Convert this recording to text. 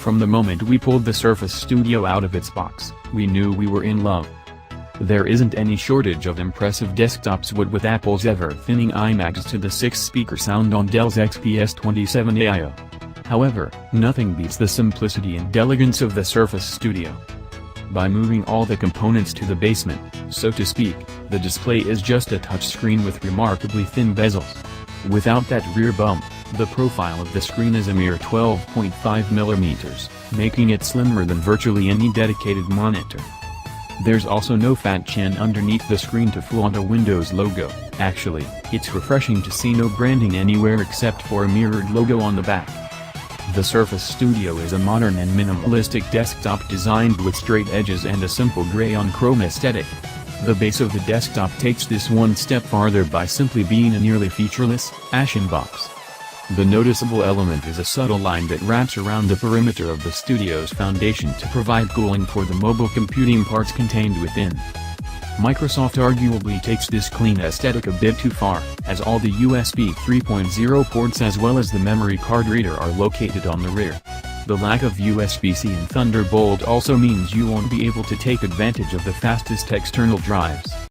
From the moment we pulled the Surface Studio out of its box, we knew we were in love. There isn't any shortage of impressive desktops, what with Apple's ever-thinning iMacs to the 6-speaker sound on Dell's XPS 27 AIO. However, nothing beats the simplicity and elegance of the Surface Studio. By moving all the components to the basement, so to speak, the display is just a touchscreen with remarkably thin bezels. Without that rear bump, the profile of the screen is a mere 12.5mm, making it slimmer than virtually any dedicated monitor. There's also no fat chin underneath the screen to flaunt a Windows logo. Actually, it's refreshing to see no branding anywhere except for a mirrored logo on the back. The Surface Studio is a modern and minimalistic desktop designed with straight edges and a simple gray-on-chrome aesthetic. The base of the desktop takes this one step farther by simply being a nearly featureless, ashen box. The noticeable element is a subtle line that wraps around the perimeter of the studio's foundation to provide cooling for the mobile computing parts contained within. Microsoft arguably takes this clean aesthetic a bit too far, as all the USB 3.0 ports as well as the memory card reader are located on the rear. The lack of USB-C and Thunderbolt also means you won't be able to take advantage of the fastest external drives.